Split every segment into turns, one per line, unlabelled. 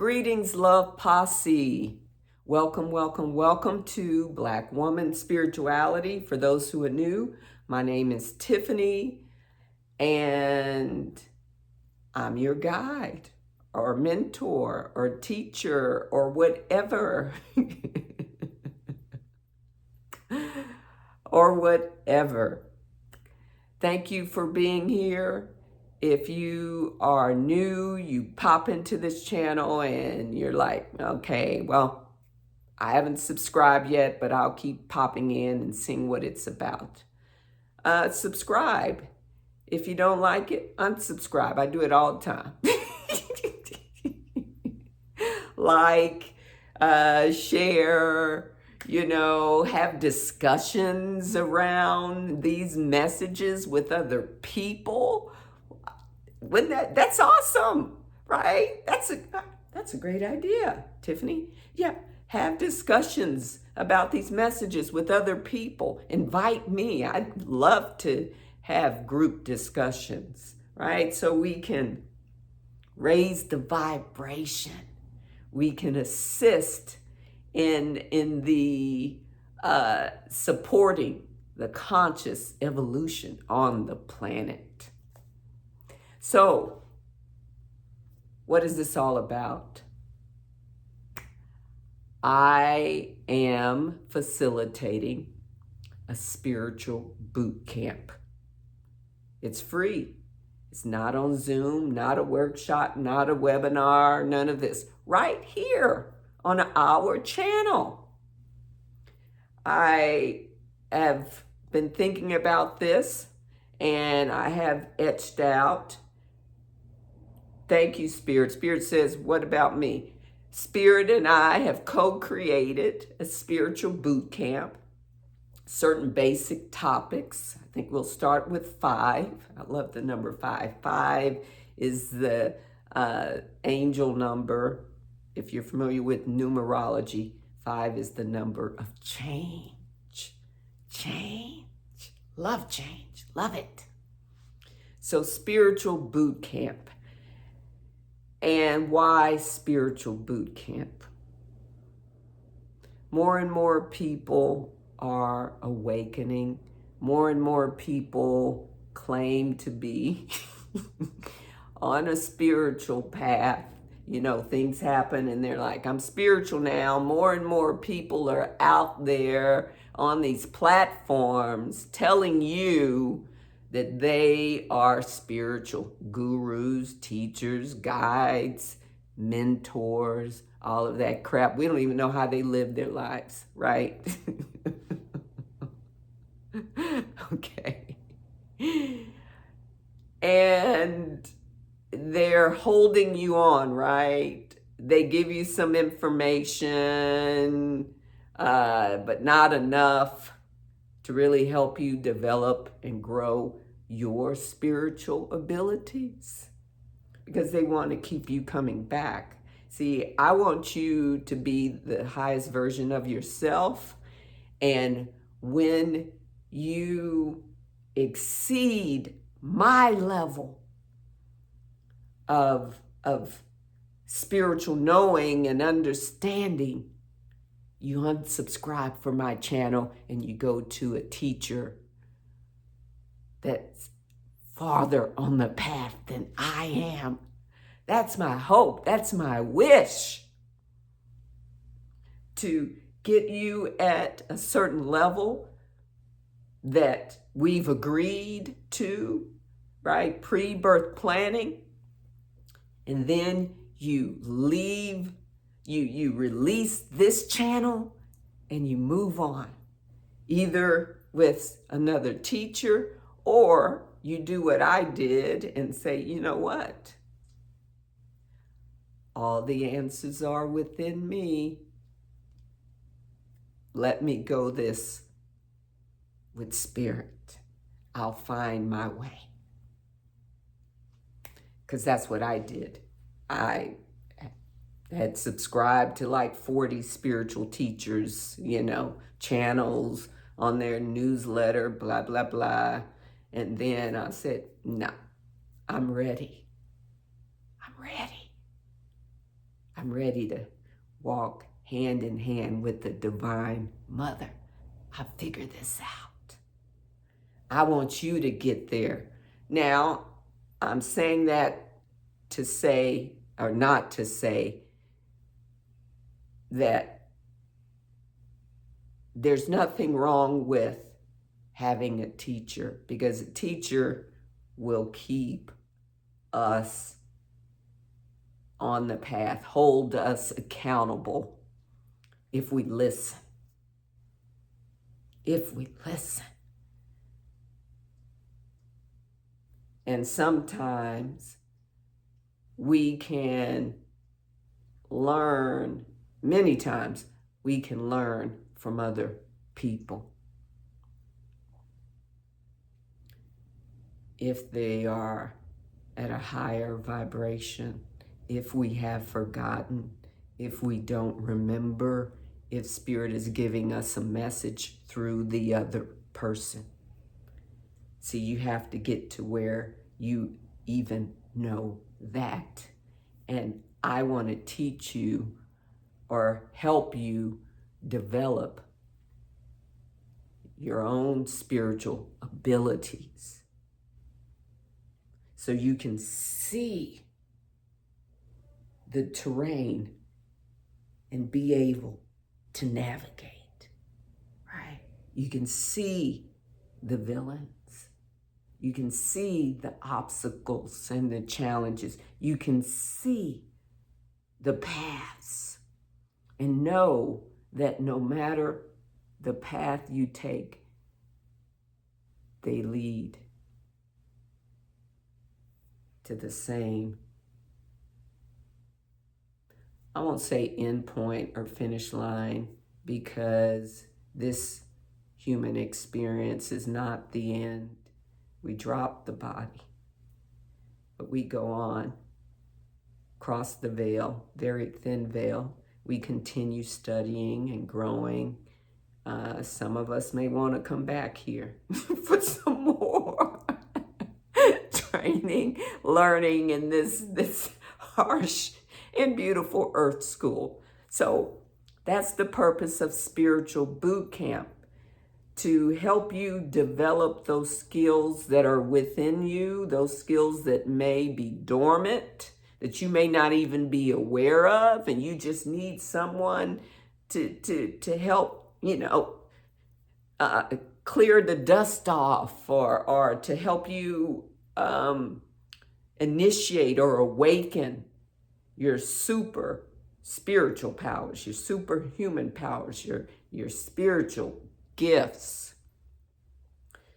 Greetings, love posse. Welcome, welcome, welcome to Black Woman Spirituality. For those who are new, my name is Tyffany, and I'm your guide or mentor or teacher or whatever. or whatever. Thank you for being here. If you are new, you pop into this channel and you're like, okay, well, I haven't subscribed yet, but I'll keep popping in and seeing what it's about. Subscribe. If you don't like it, unsubscribe. I do it all the time. Like, share, have discussions around these messages with other people. That's awesome, right? That's a great idea, Tyffany. Yeah, have discussions about these messages with other people. Invite me. I'd love to have group discussions, right? So we can raise the vibration. We can assist in the supporting the conscious evolution on the planet. So, what is this all about? I am facilitating a spiritual boot camp. It's free. It's not on Zoom, not a workshop, not a webinar, none of this. Right here on our channel. I have been thinking about this and I have etched out. Thank you, Spirit. Spirit says, what about me? Spirit and I have co-created a spiritual boot camp, certain basic topics. I think we'll start with 5. I love the number 5. 5 is the angel number. If you're familiar with numerology, 5 is the number of change. Change. Love change. Love it. So spiritual boot camp. And why spiritual boot camp? More and more people are awakening. More and more people claim to be on a spiritual path. Things happen and they're like, I'm spiritual now. More and more people are out there on these platforms telling you that they are spiritual gurus, teachers, guides, mentors, all of that crap. We don't even know how they live their lives, right? Okay. And they're holding you on, right? They give you some information, but not enough to really help you develop and grow your spiritual abilities, because they want to keep you coming back. See, I want you to be the highest version of yourself, and when you exceed my level of spiritual knowing and understanding, you unsubscribe from my channel and you go to a teacher that's farther on the path than I am. That's my hope. That's my wish, to get you at a certain level that we've agreed to, right? Pre-birth planning. And then you leave, you release this channel and you move on, either with another teacher, or you do what I did and say, you know what? All the answers are within me. Let me go this with spirit. I'll find my way. Because that's what I did. I had subscribed to like 40 spiritual teachers, channels on their newsletter, blah, blah, blah. And then I said, no, I'm ready. I'm ready. I'm ready to walk hand in hand with the Divine Mother. I figured this out. I want you to get there. Now, I'm saying that to say, or not to say, that there's nothing wrong with having a teacher, because a teacher will keep us on the path, hold us accountable if we listen. If we listen. And sometimes we can learn, many times we can learn from other people. If they are at a higher vibration, if we have forgotten, if we don't remember, if Spirit is giving us a message through the other person. See, you have to get to where you even know that. And I want to teach you or help you develop your own spiritual abilities so you can see the terrain and be able to navigate, right? You can see the villains. You can see the obstacles and the challenges. You can see the paths and know that no matter the path you take, they lead to the same, I won't say end point or finish line, because this human experience is not the end. We drop the body, but we go on, cross the veil, very thin veil. We continue studying and growing. Some of us may want to come back here for some more training, learning in this harsh and beautiful earth school. So that's the purpose of Spiritual Bootcamp, to help you develop those skills that are within you, those skills that may be dormant, that you may not even be aware of, and you just need someone to help, clear the dust off, or to help you initiate or awaken your super spiritual powers, your superhuman powers, your spiritual gifts.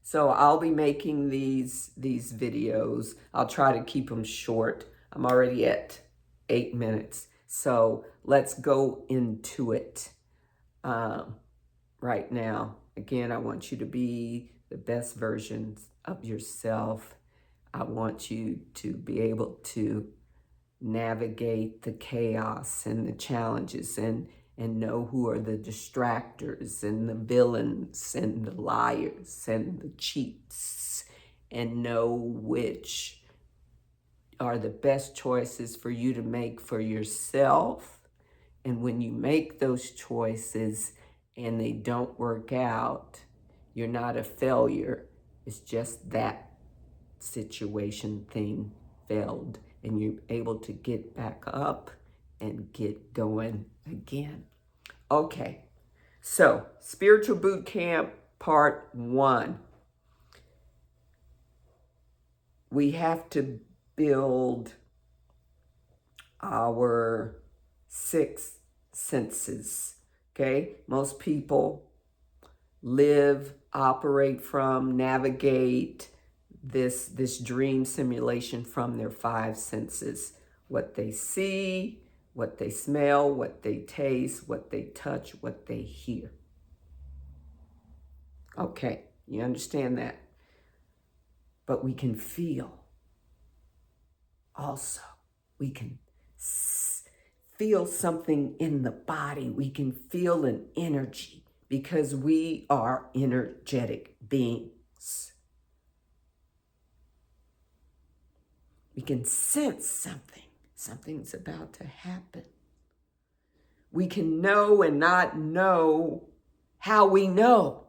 So I'll be making these videos. I'll try to keep them short. I'm already at 8 minutes. So let's go into it right now. Again, I want you to be the best versions of yourself. I want you to be able to navigate the chaos and the challenges and know who are the distractors and the villains and the liars and the cheats, and know which are the best choices for you to make for yourself. And when you make those choices and they don't work out, you're not a failure. It's just that situation thing failed, and you're able to get back up and get going again. Okay, so Spiritual Bootcamp Part 1. We have to build our 6 senses, okay? Most people live, operate from, navigate this dream simulation from their 5 senses. What they see, what they smell, what they taste, what they touch, what they hear. Okay, you understand that? But we can feel also. We can feel something in the body. We can feel an energy, because we are energetic beings. We can sense something. Something's about to happen. We can know and not know how we know.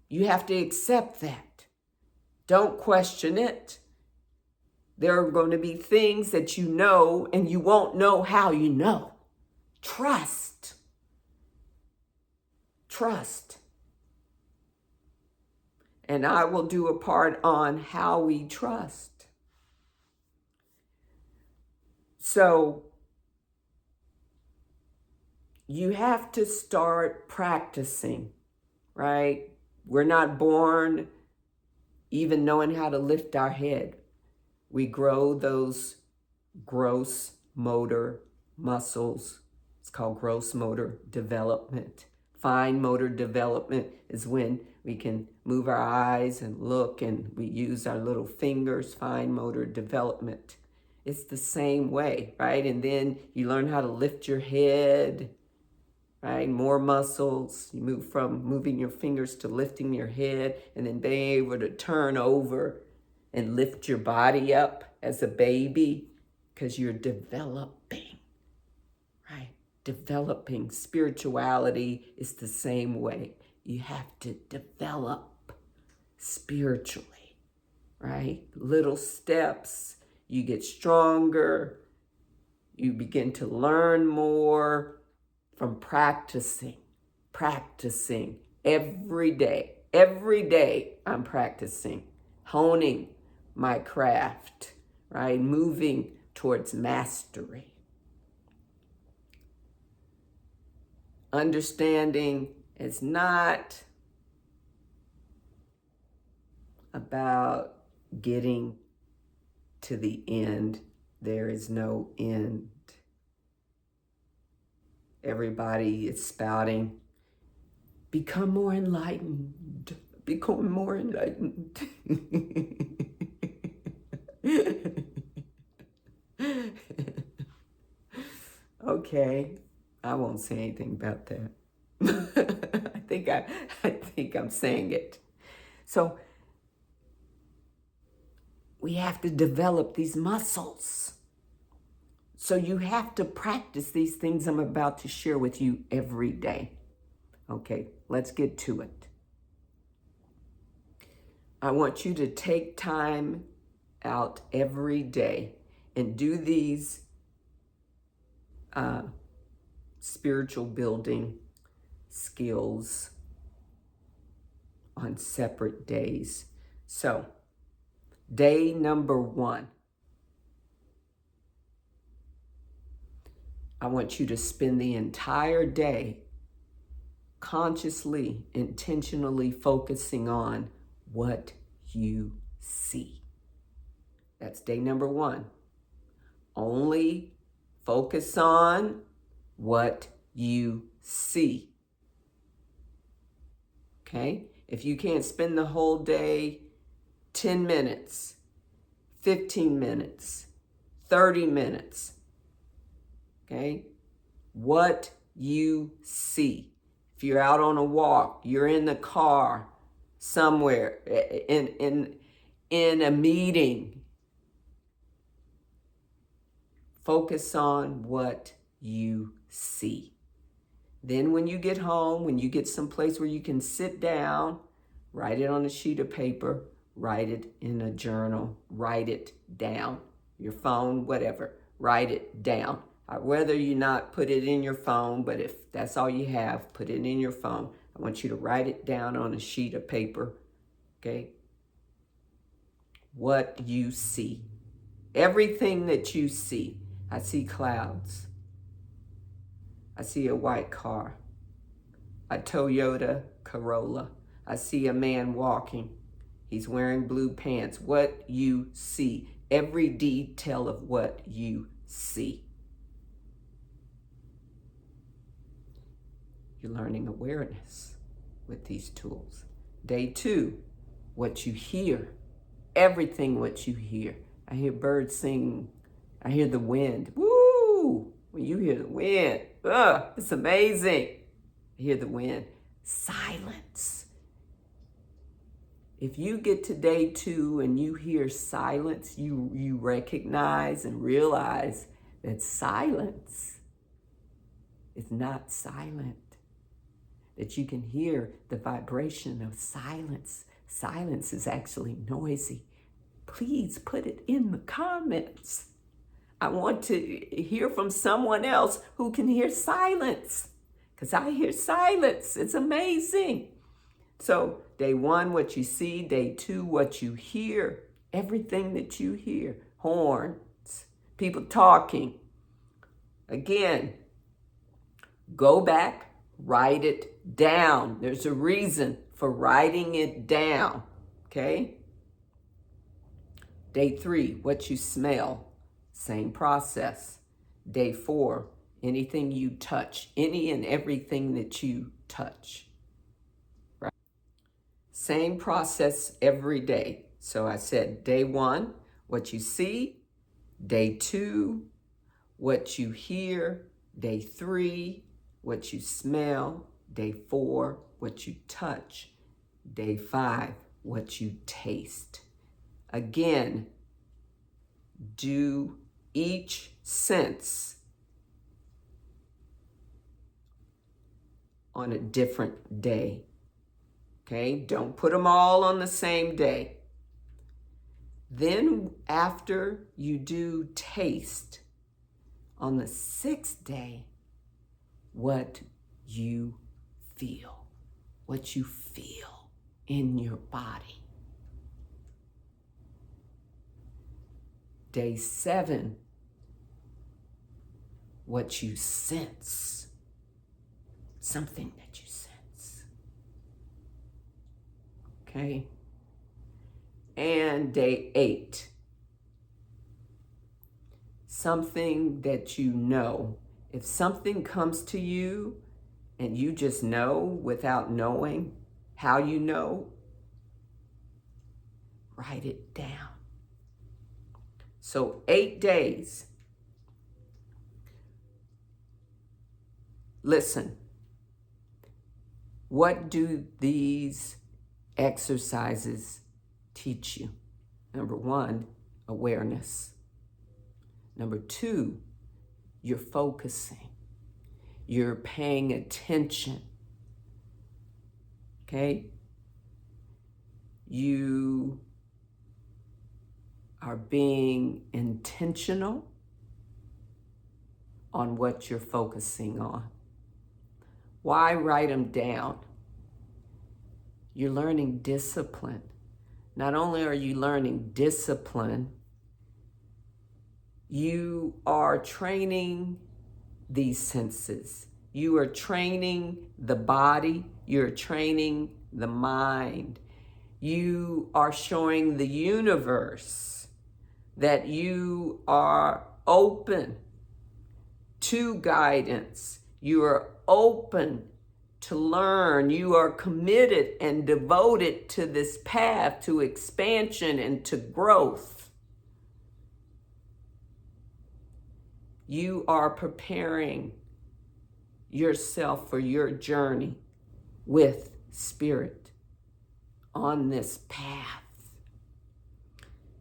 You have to accept that. Don't question it. There are going to be things that you know and you won't know how you know. Trust. Trust. And I will do a part on how we trust. So you have to start practicing, right? We're not born even knowing how to lift our head. We grow those gross motor muscles. It's called gross motor development. Fine motor development is when we can move our eyes and look and we use our little fingers. Fine motor development. It's the same way, right? And then you learn how to lift your head, right? More muscles. You move from moving your fingers to lifting your head and then being able to turn over and lift your body up as a baby because you're developing, right? Developing. Spirituality is the same way. You have to develop spiritually, right? Little steps. You get stronger. You begin to learn more from practicing every day. Every day I'm practicing, honing my craft, right? Moving towards mastery. Understanding is not about getting to the end. There is no end. Everybody is spouting, become more enlightened, become more enlightened. Okay, I won't say anything about that. I think I'm saying it. So we have to develop these muscles. So you have to practice these things I'm about to share with you every day. Okay, let's get to it. I want you to take time out every day and do these spiritual building skills on separate days. So, day number 1. I want you to spend the entire day consciously, intentionally focusing on what you see. That's day number 1. Only focus on what you see. Okay? If you can't spend the whole day, 10 minutes, 15 minutes, 30 minutes, okay? What you see. If you're out on a walk, you're in the car somewhere, in a meeting, focus on what you see. Then when you get home, when you get someplace where you can sit down, write it on a sheet of paper, write it in a journal, write it down, your phone, whatever, write it down. Whether you not put it in your phone, but if that's all you have, put it in your phone. I want you to write it down on a sheet of paper, okay? What you see. Everything that you see. I see clouds. I see a white car, a Toyota Corolla. I see a man walking. He's wearing blue pants. What you see. Every detail of what you see. You're learning awareness with these tools. Day 2, what you hear. Everything what you hear. I hear birds singing. I hear the wind. Woo! When you hear the wind, it's amazing. I hear the wind. Silence. If you get to day 2 and you hear silence, you recognize and realize that silence is not silent, that you can hear the vibration of silence. Silence is actually noisy. Please put it in the comments. I want to hear from someone else who can hear silence, because I hear silence. It's amazing. So day 1, what you see. Day 2, what you hear. Everything that you hear. Horns, people talking. Again, go back, write it down. There's a reason for writing it down, okay? Day 3, what you smell. Same process. Day 4, anything you touch, any and everything that you touch. Right? Same process every day. So I said day 1, what you see. Day 2, what you hear. Day 3, what you smell. Day 4, what you touch. Day 5, what you taste. Again, do each sense on a different day. Okay, don't put them all on the same day. Then after you do taste, on the 6th day, what you feel in your body. Day 7, what you sense, something that you sense. Okay? And day 8, something that you know. If something comes to you and you just know without knowing how you know, write it down. So 8 days. Listen, what do these exercises teach you? Number 1, awareness. Number 2, you're focusing. You're paying attention. Okay? You are being intentional on what you're focusing on. Why write them down? You're learning discipline. Not only are you learning discipline, you are training these senses. You are training the body. You're training the mind. You are showing the universe that you are open to guidance. You are open to learn. You are committed and devoted to this path, to expansion and to growth. You are preparing yourself for your journey with spirit on this path.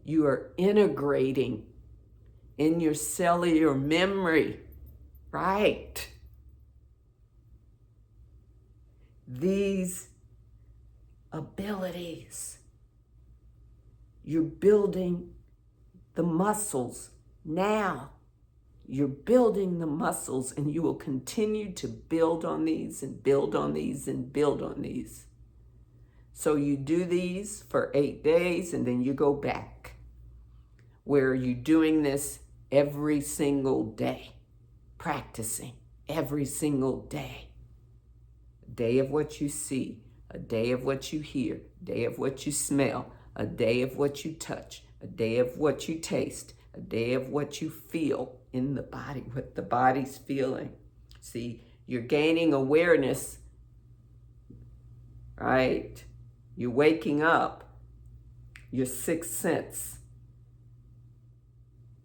You are integrating in your cellular memory, right? These abilities. You're building the muscles now. You're building the muscles, and you will continue to build on these and build on these and build on these. So you do these for 8 days, and then you go back, where you're doing this every single day, practicing every single day. A day of what you see, a day of what you hear, a day of what you smell, a day of what you touch, a day of what you taste, a day of what you feel in the body, what the body's feeling. See, you're gaining awareness, right? You're waking up, your 6th sense.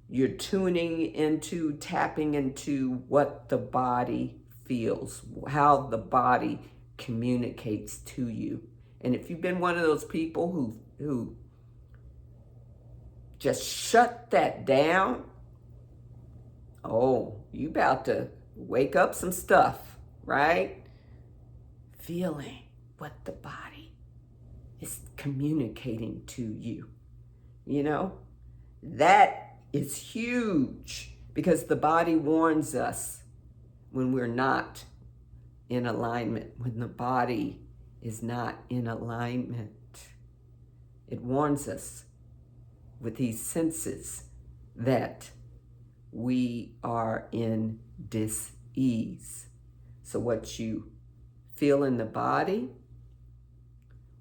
You're tuning into, tapping into what the body feels, how the body communicates to you. And if you've been one of those people who just shut that down, oh, you about to wake up some stuff, right? Feeling what the body is communicating to you. You know, that is huge because the body warns us when we're not in alignment, when the body is not in alignment. It warns us with these senses that we are in dis-ease. So what you feel in the body,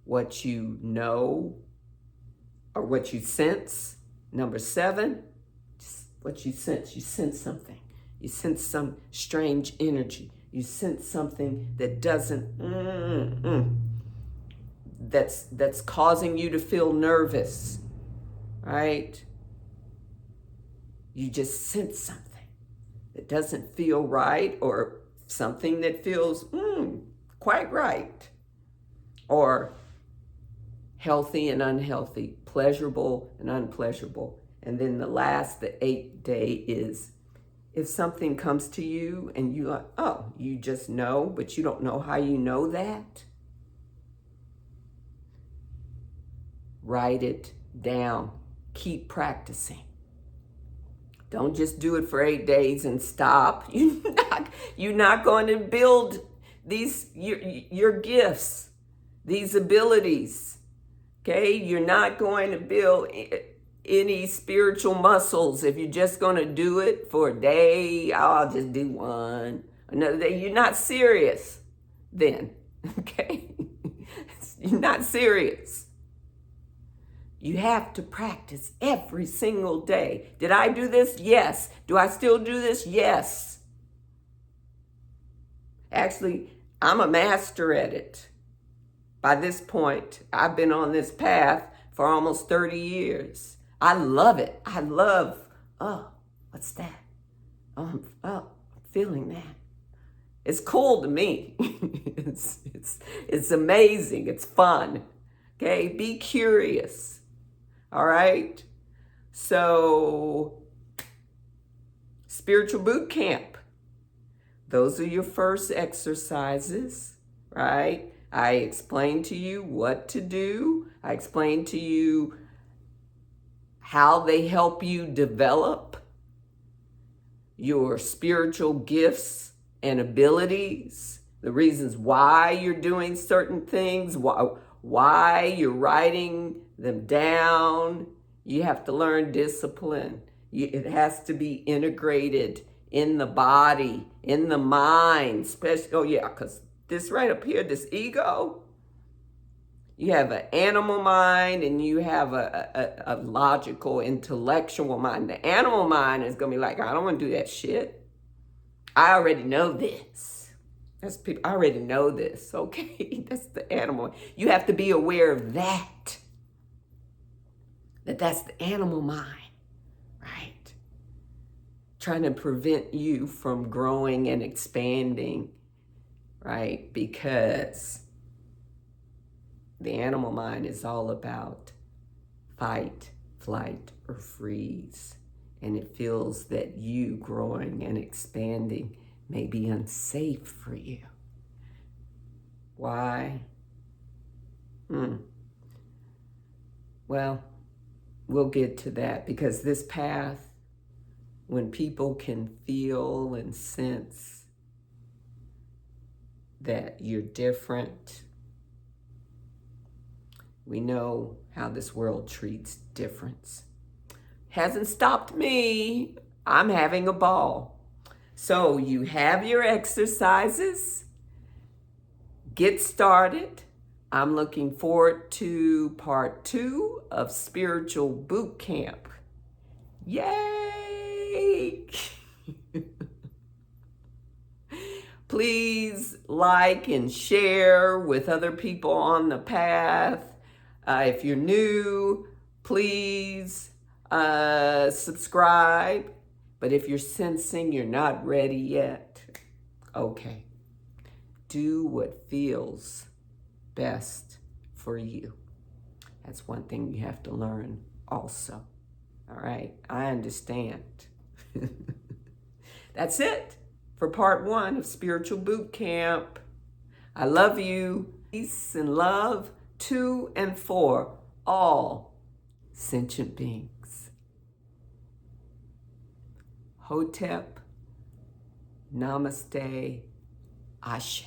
what you know, or what you sense. Number 7, what you sense something. You sense some strange energy. You sense something that doesn't, that's causing you to feel nervous, right? You just sense something that doesn't feel right, or something that feels quite right, or healthy and unhealthy, pleasurable and unpleasurable. And then the 8th day is if something comes to you and you like, oh, you just know, but you don't know how you know that. Write it down. Keep practicing. Don't just do it for 8 days and stop. You're not going to build your gifts, these abilities. Okay, you're not going to build any spiritual muscles if you're just going to do it for a day. Oh, I'll just do one. Another day. You're not serious then. Okay, you're not serious. You have to practice every single day. Did I do this? Yes. Do I still do this? Yes. Actually, I'm a master at it. By this point, I've been on this path for almost 30 years. I love it. I love, what's that? I'm feeling that. It's cool to me. It's amazing. It's fun. Okay, be curious. All right? So, spiritual boot camp. Those are your first exercises, right? I explained to you what to do. I explained to you how they help you develop your spiritual gifts and abilities, the reasons why you're doing certain things, why you're writing them down. You have to learn discipline. It has to be integrated in the body, in the mind, especially, because this right up here, this ego, you have an animal mind and you have a logical, intellectual mind. The animal mind is going to be like, I don't want to do that shit. I already know this. That's people. I already know this. Okay, that's the animal. You have to be aware of that. That's the animal mind, right? Trying to prevent you from growing and expanding, right? Because the animal mind is all about fight, flight, or freeze. And it feels that you growing and expanding may be unsafe for you. Why? Well, we'll get to that, because this path, when people can feel and sense that you're different, we know how this world treats difference. Hasn't stopped me. I'm having a ball. So you have your exercises. Get started. I'm looking forward to part 2 of Spiritual Boot Camp. Yay! Please like and share with other people on the path. If you're new, please subscribe. But if you're sensing you're not ready yet, okay. Do what feels best for you. That's one thing you have to learn also. All right, I understand. That's it for part 1 of Spiritual Boot Camp. I love you. Peace and love to and for all sentient beings. Hotep, Namaste, Ashe.